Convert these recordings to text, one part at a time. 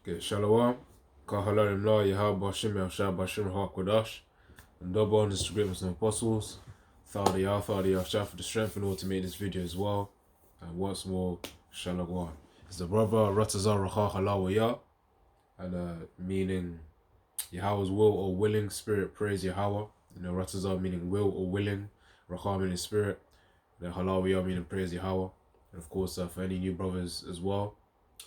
Okay, Shalom. Kahalar Imla Yahab Bashim Yahshab Bashim Hakwadash. And double on the greatest of apostles. Thought Yahshab for the strength in order to make this video as well. And once more, Shalom. It's the brother Ratazar Racha Halawaya. And meaning Yahweh's will or willing spirit praise Yahweh. Ratazar meaning will or willing. Racha meaning spirit. Then Halawaya meaning praise Yahweh. And of course, for any new brothers as well.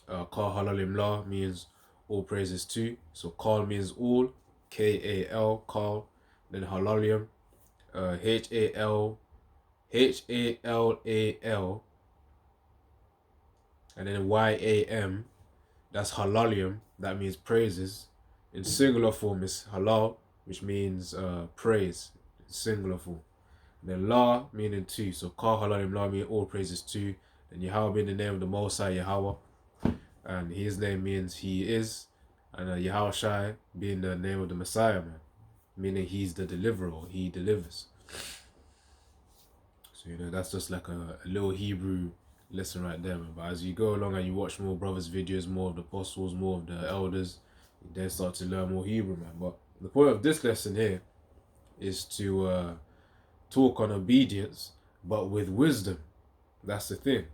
Kal Halalim La means all praises to. So Kal means all, K-A-L, Kal. Then Halalim, H-A-L-A-L. And then Y-A-M, that's Halalim, that means praises. In singular form is Halal, which means praise, in singular form. And then La meaning to. So Kal Halalim La means all praises to. And Yahweh being the name of the Most High Yahweh. And his name means he is, and Yahweh Shai being the name of the Messiah, man, meaning he's the deliverer, he delivers. So that's just like a little Hebrew lesson right there, man. But as you go along and you watch more brothers' videos, more of the apostles, more of the elders, you then start to learn more Hebrew, man. But the point of this lesson here is to talk on obedience, but with wisdom. That's the thing,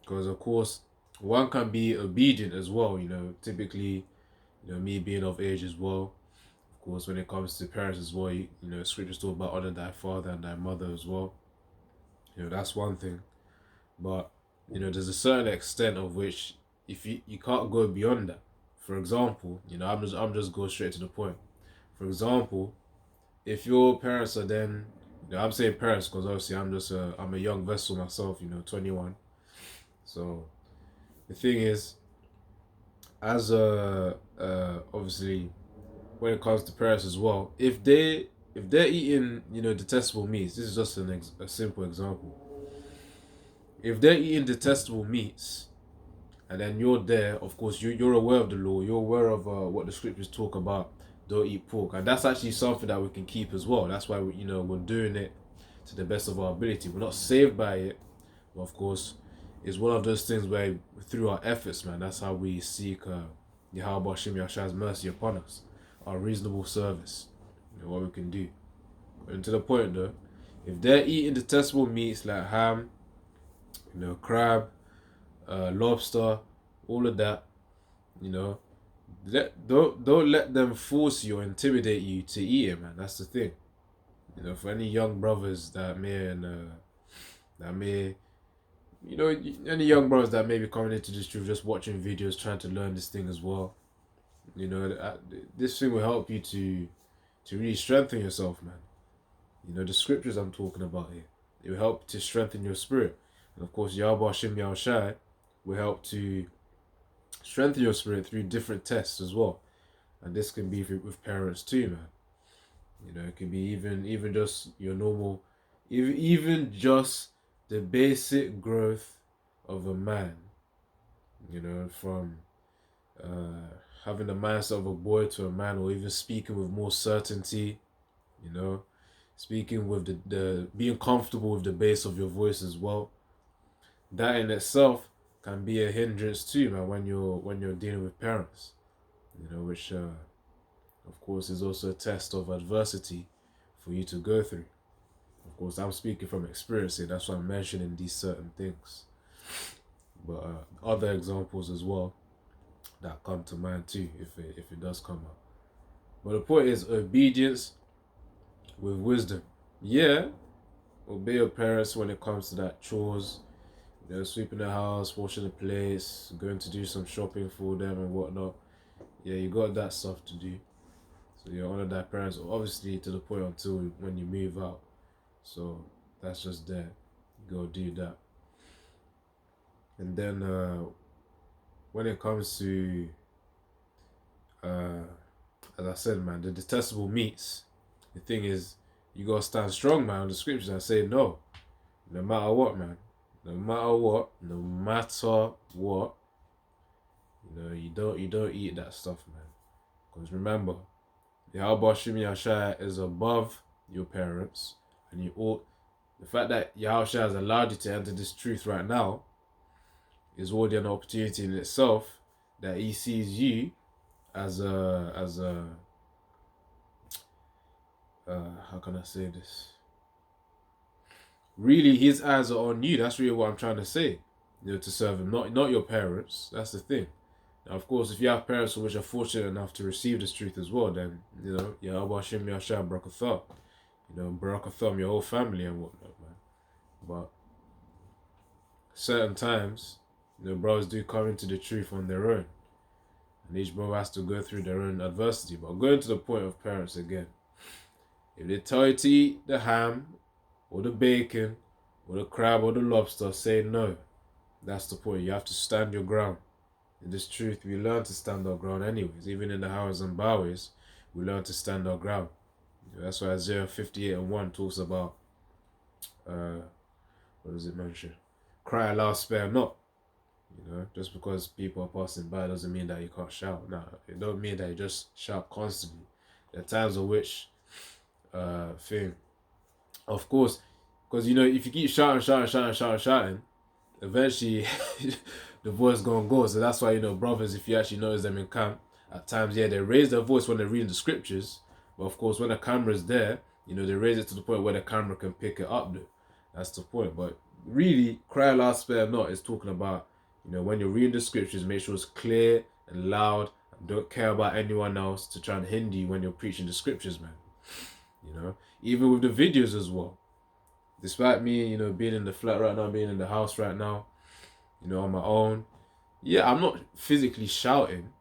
because of course one can be obedient as well, typically, me being of age as well. Of course, when it comes to parents as well, scriptures talk about honor thy father and thy mother as well. That's one thing. But, there's a certain extent of which if you can't go beyond that. For example, I'm just going straight to the point. For example, if your parents are then, I'm saying parents because obviously I'm a young vessel myself, 21. So the thing is, as obviously when it comes to parents as well, if they're eating detestable meats, this is just a simple example. If they're eating detestable meats, and then you're there, of course you're aware of the law, you're aware of what the scriptures talk about. Don't eat pork, and that's actually something that we can keep as well. That's why we're doing it to the best of our ability. We're not saved by it, but of course it's one of those things where through our efforts, man, that's how we seek Yahweh Hashem Yahshai's mercy upon us, our reasonable service, what we can do. And to the point though, if they're eating detestable meats like ham, crab, lobster, all of that, don't let them force you or intimidate you to eat it, man. That's the thing. For any young brothers that may any young brothers that may be coming into this truth, just watching videos, trying to learn this thing as well. This thing will help you to really strengthen yourself, man. The scriptures I'm talking about here, it will help to strengthen your spirit. And of course, Yahweh Hashem Yahushai will help to strengthen your spirit through different tests as well. And this can be with parents too, man. It can be even just your normal, even just the basic growth of a man, from having the mindset of a boy to a man, or even speaking with more certainty, speaking with the being comfortable with the bass of your voice as well. That in itself can be a hindrance too, man, when you're dealing with parents, which of course is also a test of adversity for you to go through. Of course, I'm speaking from experience here, that's why I'm mentioning these certain things. But other examples as well that come to mind too, if it does come up. But the point is obedience with wisdom. Yeah, obey your parents when it comes to that chores, sweeping the house, washing the plates, going to do some shopping for them and whatnot. Yeah, you got that stuff to do. So you honor thy parents, obviously to the point until when you move out. So that's just there. You go do that. And then when it comes to as I said, man, the detestable meats, the thing is you gotta stand strong, man, on the scriptures and say no matter what, man. No matter what, you don't eat that stuff, man. Because remember, Yahweh Hashem Yahshai is above your parents, and you ought. The fact that Yahweh has allowed you to enter this truth right now is already an opportunity in itself that he sees you as a how can I say this? Really, his eyes are on you. That's really what I'm trying to say. To serve him, not your parents. That's the thing. Now, of course, if you have parents which are fortunate enough to receive this truth as well, then yeah, Abba Shim Yasha Barakatha. Barakatha, your whole family and whatnot, man. But certain times, brothers do come into the truth on their own. And each brother has to go through their own adversity. But going to the point of parents again, if they tell you to eat the ham, or the bacon, or the crab, or the lobster, say no. That's the point. You have to stand your ground. In this truth, we learn to stand our ground anyways. Even in the hows and bowies, we learn to stand our ground. That's why Isaiah 58:1 talks about, what does it mention? Cry aloud, spare not. Just because people are passing by doesn't mean that you can't shout. No, it don't mean that you just shout constantly. There are times of which, of course, because if you keep shouting, eventually the voice gonna go. So that's why brothers, if you actually notice them in camp, at times they raise their voice when they're reading the scriptures, but of course when the camera is there, they raise it to the point where the camera can pick it up. That's the point. But really, cry loud, spare not is talking about when you're reading the scriptures, make sure it's clear and loud, and don't care about anyone else to try and hinder you when you're preaching the scriptures, man. Even with the videos as well. Despite me, being in the flat right now, being in the house right now, on my own. Yeah, I'm not physically shouting,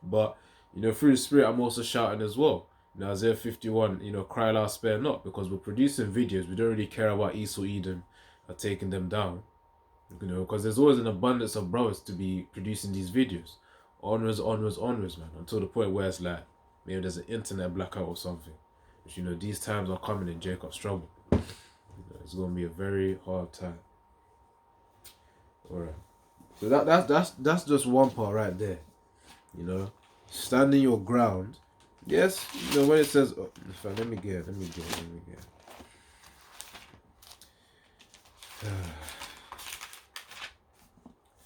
but, through the spirit, I'm also shouting as well. Isaiah 51, cry loud, spare not, because we're producing videos. We don't really care about Esau, Edom, or taking them down, because there's always an abundance of brothers to be producing these videos. Onwards, man, until the point where it's like, maybe there's an internet blackout or something. Which, these times are coming in Jacob's trouble. It's going to be a very hard time. Alright. So that's just one part right there. Standing your ground. Yes, when it says, let me get.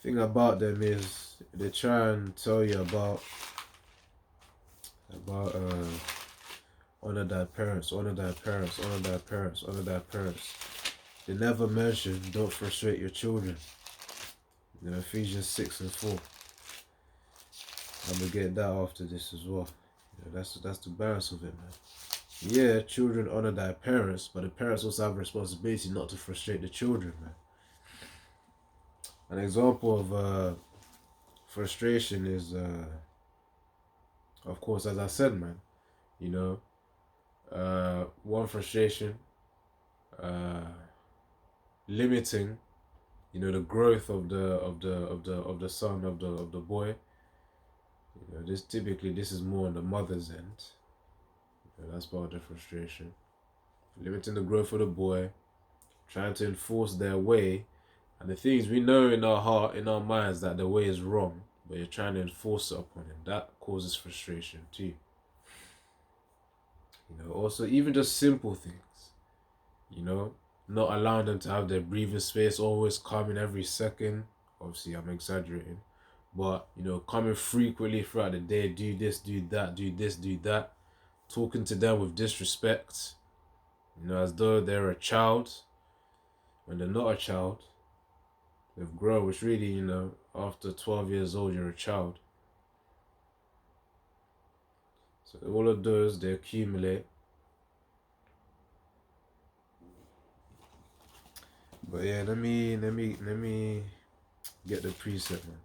Thing about them is they try and tell you about honor thy parents. They never mention don't frustrate your children. Ephesians 6:4. I'm gonna get that after this as well. That's the balance of it, man. Yeah, children honor their parents, but the parents also have a responsibility not to frustrate the children, man. An example of frustration is, of course, as I said, man. One frustration, limiting, the growth of the son of the boy. This is more on the mother's end. That's part of the frustration. Limiting the growth of the boy, trying to enforce their way, and the things we know in our heart, in our minds, that the way is wrong, but you're trying to enforce it upon him. That causes frustration too. Also even just simple things. Not allowing them to have their breathing space, always coming every second. Obviously, I'm exaggerating. But, coming frequently throughout the day, do this, do that, do this, do that. Talking to them with disrespect. As though they're a child. When they're not a child. They've grown, which really, after 12 years old, you're a child. So all of those, they accumulate. But yeah, let me get the preset, man.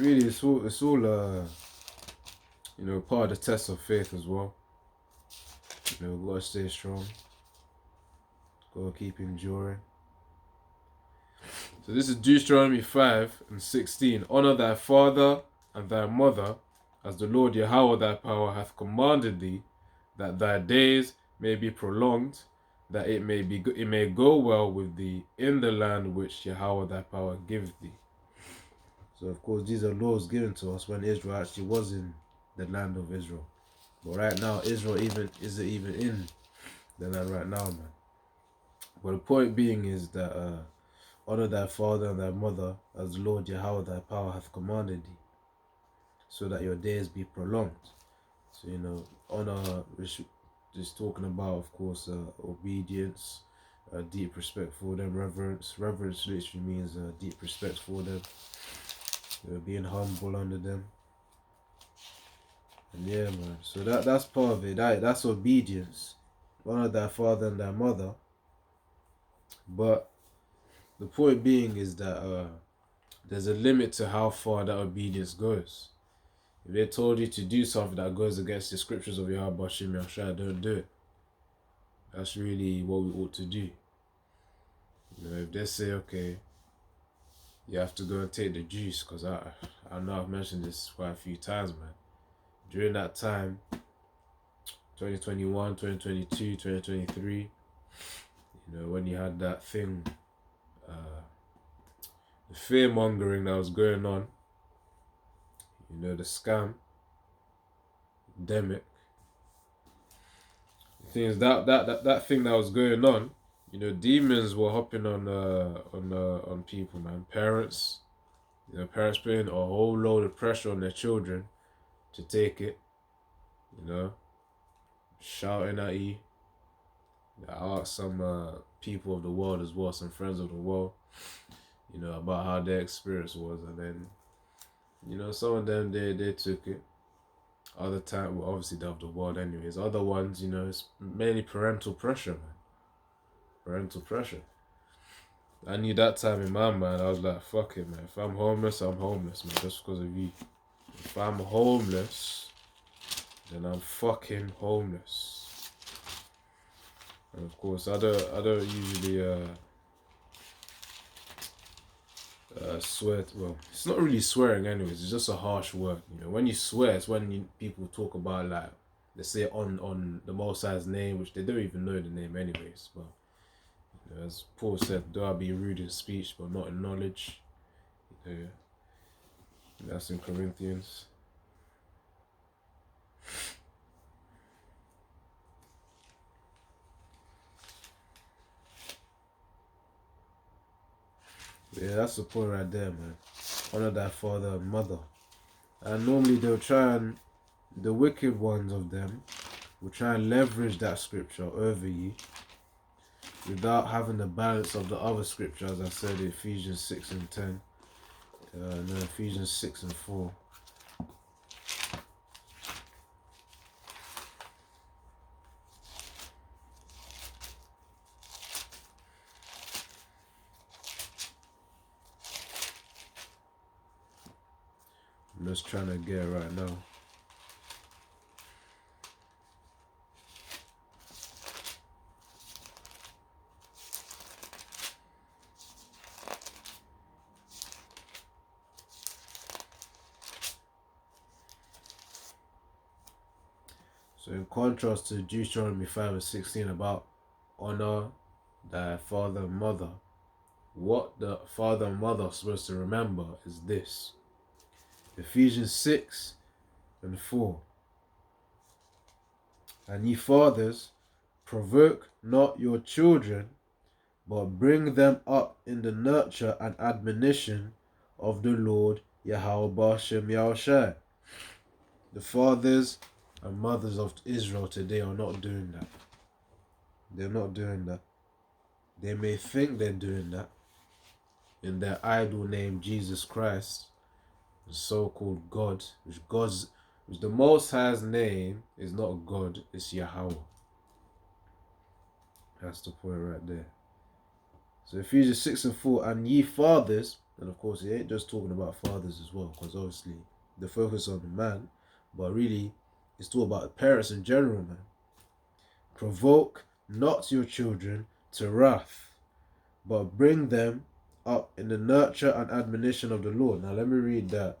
It's all part of the test of faith as well. Gotta stay strong. Gotta keep enduring. So this is Deuteronomy 5:16. Honor thy father and thy mother, as the Lord Yahweh thy power hath commanded thee, that thy days may be prolonged, that it may be it may go well with thee in the land which Yahweh thy power giveth thee. So of course these are laws given to us when Israel actually was in the land of Israel. But right now Israel isn't even in the land right now, man. But the point being is that honor thy father and thy mother as the Lord Yahweh thy power hath commanded thee, so that your days be prolonged. So honor, which is talking about, of course, obedience, deep respect for them, reverence. Reverence literally means deep respect for them, being humble under them. And yeah, man. So that's part of it. That's obedience. Honor thy father and thy mother. But the point being is that there's a limit to how far that obedience goes. If they told you to do something that goes against the scriptures of Yahweh Bashim Yahshua, don't do it. That's really what we ought to do. If they say, okay, you have to go and take the juice, because I know I've mentioned this quite a few times, man. During that time, 2021, 2022, 2023, when you had that thing, the fear mongering that was going on, the scam, demic. The thing is that thing that was going on, demons were hopping on people, man. Parents, parents putting a whole load of pressure on their children to take it, shouting at you. I asked some people of the world as well, some friends of the world, about how their experience was, and then, some of them they took it. Other time, well, obviously they have the world anyways. Other ones, it's mainly parental pressure, man. Parental pressure. I knew that time in my mind, I was like, fuck it, man. If I'm homeless, I'm homeless, man, just because of you. If I'm homeless, then I'm fucking homeless. And of course, I don't usually swear. Well, it's not really swearing anyways. It's just a harsh word. When you swear, it's when people talk about, like, they say on the Most High's name, which they don't even know the name anyways. But as Paul said, though I be rude in speech, but not in knowledge. That's in Corinthians. Yeah, that's the point right there, man. Honor thy father and mother. And normally they'll try and, the wicked ones of them will try and leverage that scripture over you without having the balance of the other scripture, as I said, Ephesians 6 and 10. No, Ephesians 6 and 4. I'm just trying to get it right now. So in contrast to Deuteronomy 5 and 16 about honor thy father and mother, what the father and mother are supposed to remember is this. Ephesians 6 and 4. And ye fathers, provoke not your children, but bring them up in the nurture and admonition of the Lord Yahweh B'Shem Yahushai. The fathers and mothers of Israel today are not doing that. They're not doing that. They may think they're doing that in their idol name Jesus Christ, the so-called God, which the Most High's name is not God, it's Yahweh. That's the point right there. So Ephesians 6 and 4, and ye fathers, and of course it ain't just talking about fathers as well, because obviously the focus on the man, but really it's talking about the parents in general, man. Provoke not your children to wrath, but bring them up in the nurture and admonition of the Lord. Now let me read that.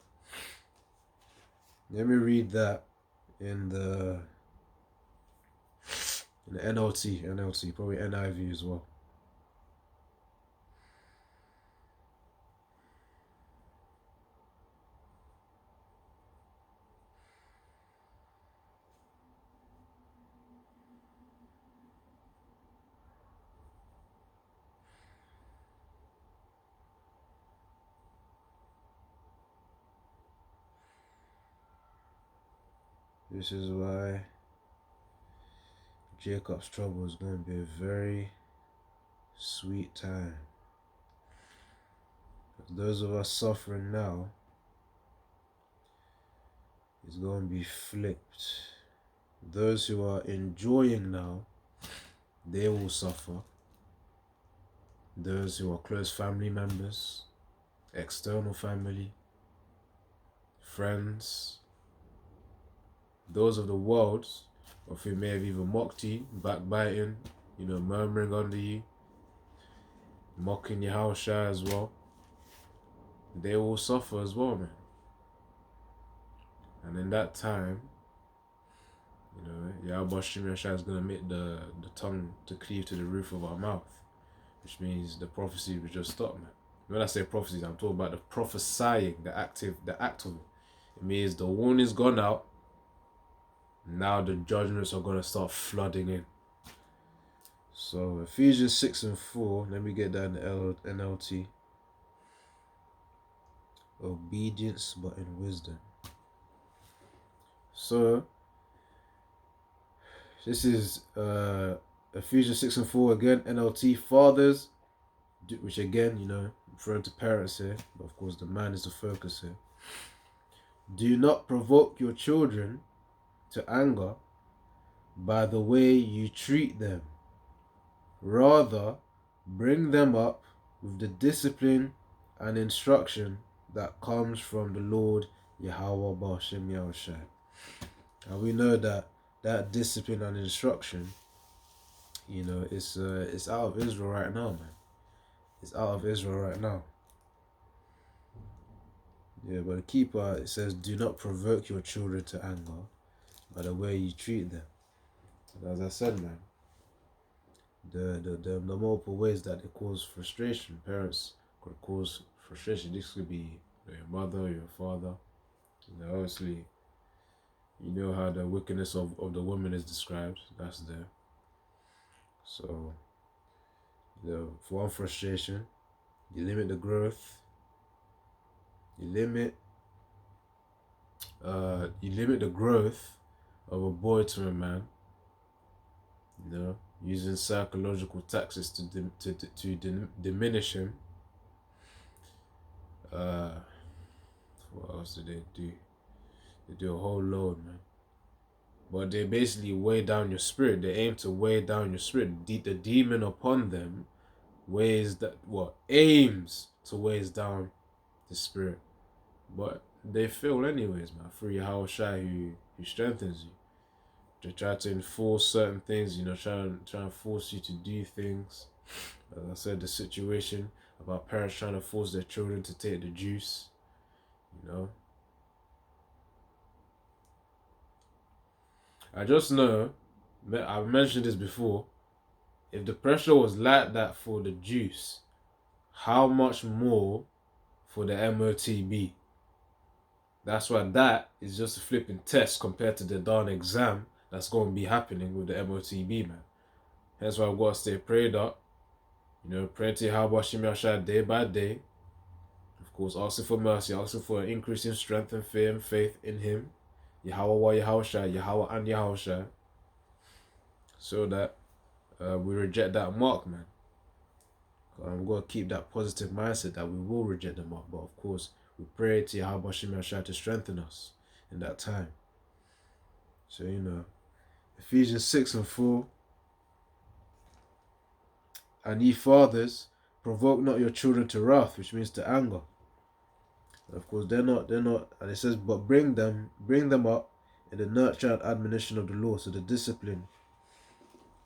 Let me read that in the In the NLT, probably NIV as well. This is why Jacob's trouble is going to be a very sweet time. Those of us suffering now, it's going to be flipped. Those who are enjoying now, they will suffer. Those who are close family members, external family, friends, those of the world, of who may have even mocked you, backbiting, murmuring under you, mocking your house as well, they will suffer as well, man. And in that time, Yahweh Shem Yahshua is going to make the tongue to cleave to the roof of our mouth, which means the prophecy will just stop, man. When I say prophecies, I'm talking about the prophesying, the act of it. It means the warning's gone out. Now the judgments are going to start flooding in. So Ephesians 6:4, let me get that in the NLT. Obedience but in wisdom. So this is Ephesians 6:4 again, NLT. Fathers, which again, referring to parents here, but of course the man is the focus here. Do not provoke your children to anger by the way you treat them. Rather, bring them up with the discipline and instruction that comes from the Lord Yahweh B'Shem Yahushua. And we know that discipline and instruction, it's out of Israel right now, man. It's out of Israel right now. Yeah, but the key part, it says, do not provoke your children to anger by the way you treat them. And as I said, man, the multiple ways that it cause frustration. Parents could cause frustration. This could be your mother, your father. Obviously, how the wickedness of the woman is described. That's there. So, for one frustration, you limit the growth. You limit the growth of a boy to a man. Using psychological tactics to diminish him. What else do they do? They do a whole load, man. But they basically weigh down your spirit. They aim to weigh down your spirit. The demon upon them aims to weigh down the spirit. But they fail anyways, man. Through Yahweh Shai who strengthens you. They try to enforce certain things, try and force you to do things. As I said, the situation about parents trying to force their children to take the juice, I just know, I've mentioned this before, if the pressure was like that for the juice, how much more for the MOTB? That's why that is just a flipping test compared to the darn exam that's going to be happening with the MOTB, man. That's why I've got to stay prayed up. Pray to Yahweh Shem Yahshua day by day. Of course, asking for mercy, asking for an increase in strength and fear and faith in Him. Yahweh and Yahushua. So that we reject that mark, man. We've got to keep that positive mindset that we will reject the mark. But of course, we pray to Yahweh Shem Yahshua to strengthen us in that time. So, Ephesians 6:4. And ye fathers, provoke not your children to wrath, which means to anger. And of course, they're not, and it says, but bring them up in the nurture and admonition of the Lord, so the discipline,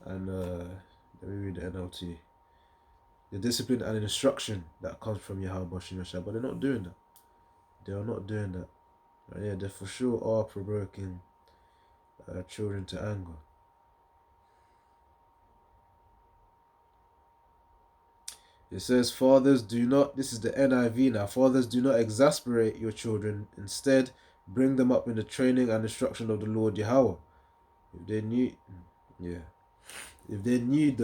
and let me read the NLT, the discipline and instruction that comes from Yahweh Shem Yahshua, but they're not doing that. They are not doing that. And yeah, they for sure are provoking children to anger. It says, fathers, do not, this is the NIV now, fathers, do not exasperate your children. Instead, bring them up in the training and instruction of the Lord Yahweh. If they knew, yeah, if they knew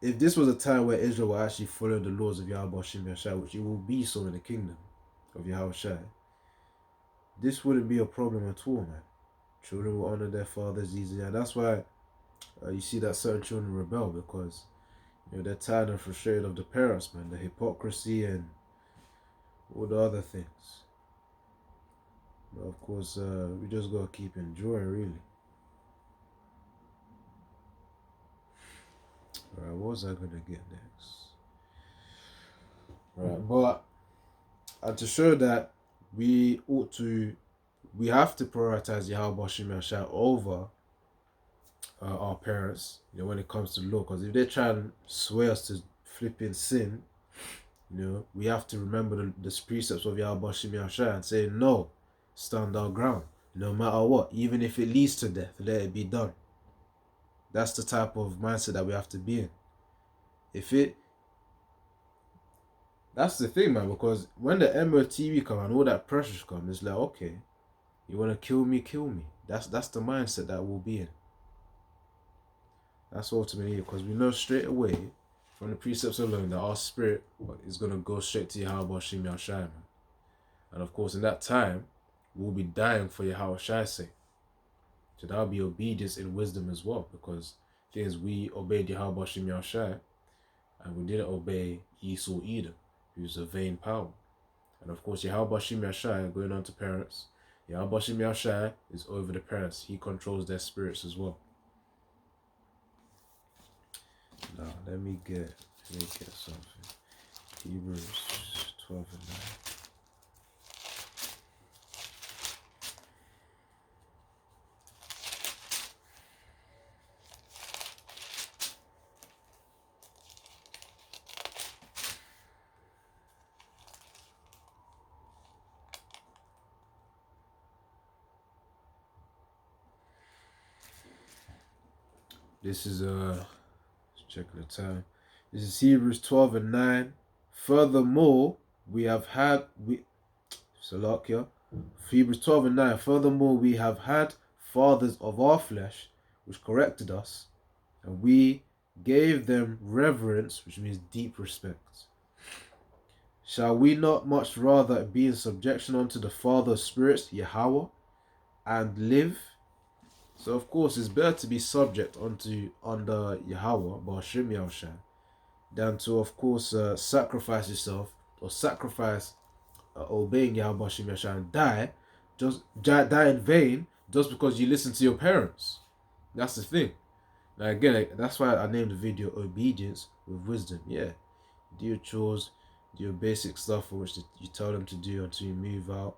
if this was a time where Israel were actually following the laws of Yahweh Shem Yahshai, which it will be so in the kingdom of Yahweh Shai, this wouldn't be a problem at all, man. Children will honor their fathers easily, and that's why you see that certain children rebel, because they're tired and frustrated of the parents, man, the hypocrisy and all the other things. But of course, we just gotta keep enjoying, really. Alright, what was I gonna get next? Right, but and to show that we have to prioritize Yahweh Shem Yahshai over our parents, when it comes to law. Because if they try and sway us to flipping sin, we have to remember the precepts of Yahweh Shem Yahshai and say, no, stand our ground, no matter what, even if it leads to death, let it be done. That's the type of mindset that we have to be in. That's the thing, man, because when the MOTV come and all that pressure comes, it's like, okay, you want to kill me, kill me. That's the mindset that we'll be in. That's ultimately it, because we know straight away from the precepts alone that our spirit is going to go straight to Yahweh Shem Yahshai, man. And of course, in that time, we'll be dying for Yahweh Shai's sake. So that'll be obedience in wisdom as well, because things we obeyed Yahweh Shem Yahshai, and we didn't obey Esau Edom, who's a vain power. And of course, Yahweh Shem Yahshai, going on to parents, Yahweh Shem Yahshai is over the parents. He controls their spirits as well. Now, let me get something. Hebrews 12 and 9. This is checking the time. This is Hebrews 12 and 9. Furthermore, Hebrews 12 and 9. Furthermore, we have had fathers of our flesh, which corrected us, and we gave them reverence, which means deep respect. Shall we not much rather be in subjection unto the Father of spirits, Yahweh, and live? So of course it's better to be subject under Yahweh, Ba'ashem Yahushua, than to of course sacrifice yourself or sacrifice obeying Yahweh Ba'ashem Yahushua and die in vain just because you listen to your parents. That's the thing. Now again, that's why I named the video Obedience with Wisdom. Yeah, do your chores, do your basic stuff for which you tell them to do until you move out.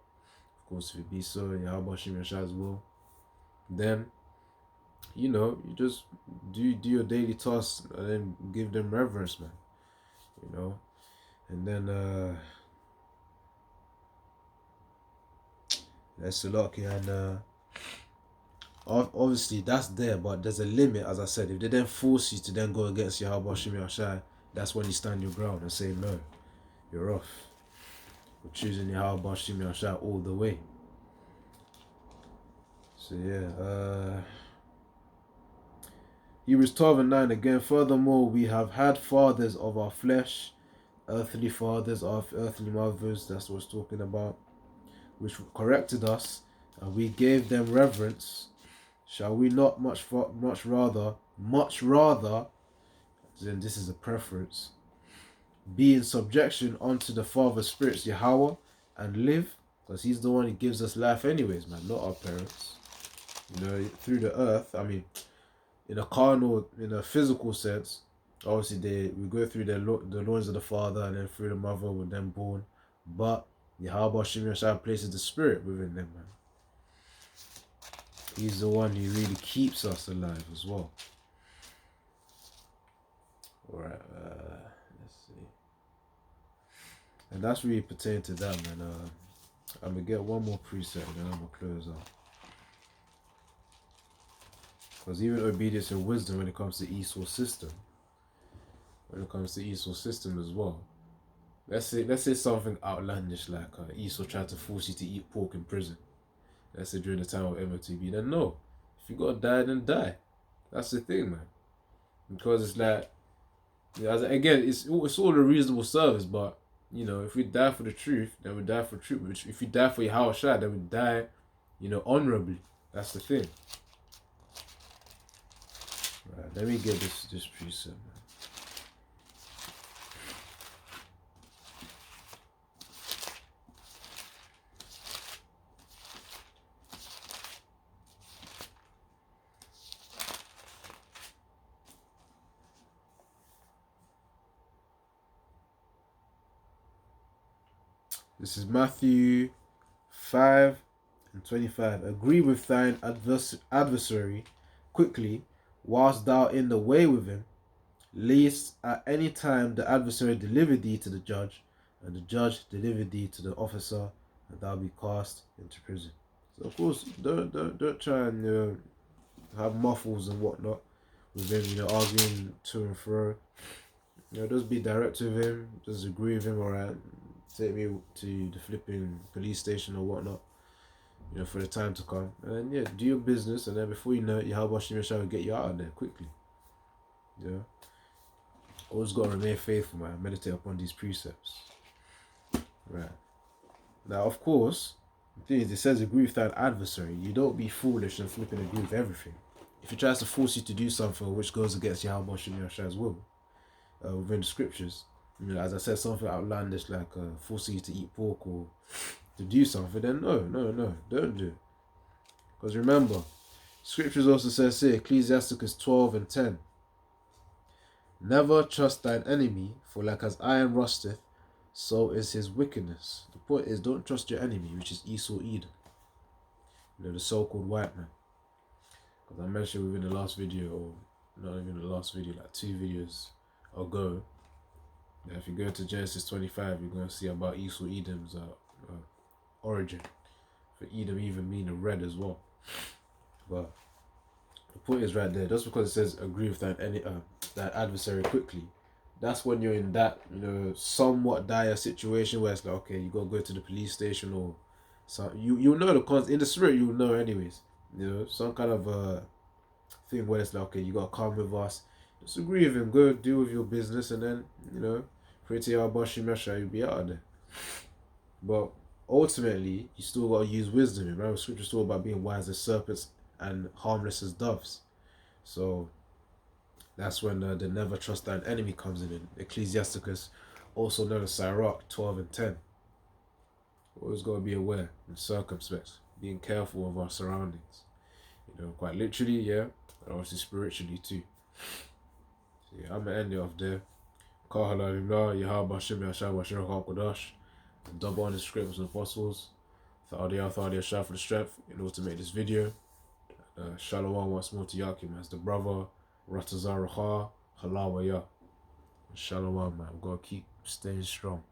Of course, if it be so in Yahweh Ba'ashem Yahushua's will, then you just do your daily tasks and then give them reverence, man. And then that's a lot, and obviously that's there, but there's a limit. As I said, if they then force you to then go against Yahweh Shem Yahshai, that's when you stand your ground and say no, you're off. We're choosing Yahweh Shem Yahshai all the way. So yeah, Hebrews 12 and 9 again. Furthermore, we have had fathers of our flesh, earthly fathers, our earthly mothers, that's what it's talking about, which corrected us, and we gave them reverence. Shall we not much rather, then this is a preference, be in subjection unto the Father of spirits, Yahweh, and live? Because he's the one who gives us life anyways, man, not our parents. Through the earth, I mean, in a physical sense, obviously we go through the loins of the father, and then through the mother we're then born. But Yahweh Shem Yahshai places the spirit within them, man. He's the one who really keeps us alive as well. Alright, let's see. And that's really pertaining to that, man. I'm gonna get one more preset and then I'm gonna close out. Because even obedience and wisdom, when it comes to Esau's system, when it comes to Esau's system as well. Let's say something outlandish like Esau tried to force you to eat pork in prison. Let's say during the time of MOTB. Then no, if you gotta die, then die. That's the thing, man. Because it's like, again, it's all a reasonable service, but if we die for the truth, then we die for truth. Which if we die for Yahweh Shai, then we die, honorably. That's the thing. Right, let me get this precept, man. This is Matthew 5:25. Agree with thine adversary quickly, whilst thou in the way with him, lest at any time the adversary deliver thee to the judge, and the judge deliver thee to the officer, and thou be cast into prison. So of course, don't try and have muffles and whatnot with him, arguing to and fro. Just be direct with him, just agree with him, alright. Take me to the flipping police station or whatnot, for the time to come. And then, do your business, and then before you know it, Yahweh Shem will get you out of there quickly. Always got to remain faithful, man. Meditate upon these precepts. Right. Now, of course, the thing is, it says agree with thine adversary. You don't be foolish and flipping agree with everything. If he tries to force you to do something which goes against Yahweh Shem's will, within the scriptures, as I said, something outlandish like forcing you to eat pork or to do something, then no, don't do it. Because remember, scriptures also says here, Ecclesiasticus 12:10, never trust thine enemy, for like as iron rusteth, so is his wickedness. The point is, don't trust your enemy, which is Esau Edom, the so-called white man. Because I mentioned within the last video, or not even the last video, like 2 videos ago, that if you go to Genesis 25, you're going to see about Esau Edom's origin, for Edom even meaning red as well. But the point is right there, just because it says agree with that adversary quickly, that's when you're in that somewhat dire situation where it's like, okay, you gotta go to the police station, or so you'll know in the spirit, you'll know anyways, some kind of thing where it's like, okay, you gotta come with us, just agree with him, go deal with your business, and then pray to Yahweh Shemesha, you'll be out of there. But ultimately, you still got to use wisdom. Remember, scripture's all about being wise as serpents and harmless as doves. So that's when the never trust thine enemy comes in. Ecclesiasticus, also known as Sirach 12:10. Always got to be aware and circumspect, being careful of our surroundings. Quite literally, yeah, but obviously spiritually too. So I'm going to end it off there. Double on the scripts and apostles. Thaddeus Shah for the strength in order to make this video. Shalom once more to Yakim as the brother. Ratazar Raha Halawaya. Shalom, man. We've got to keep staying strong.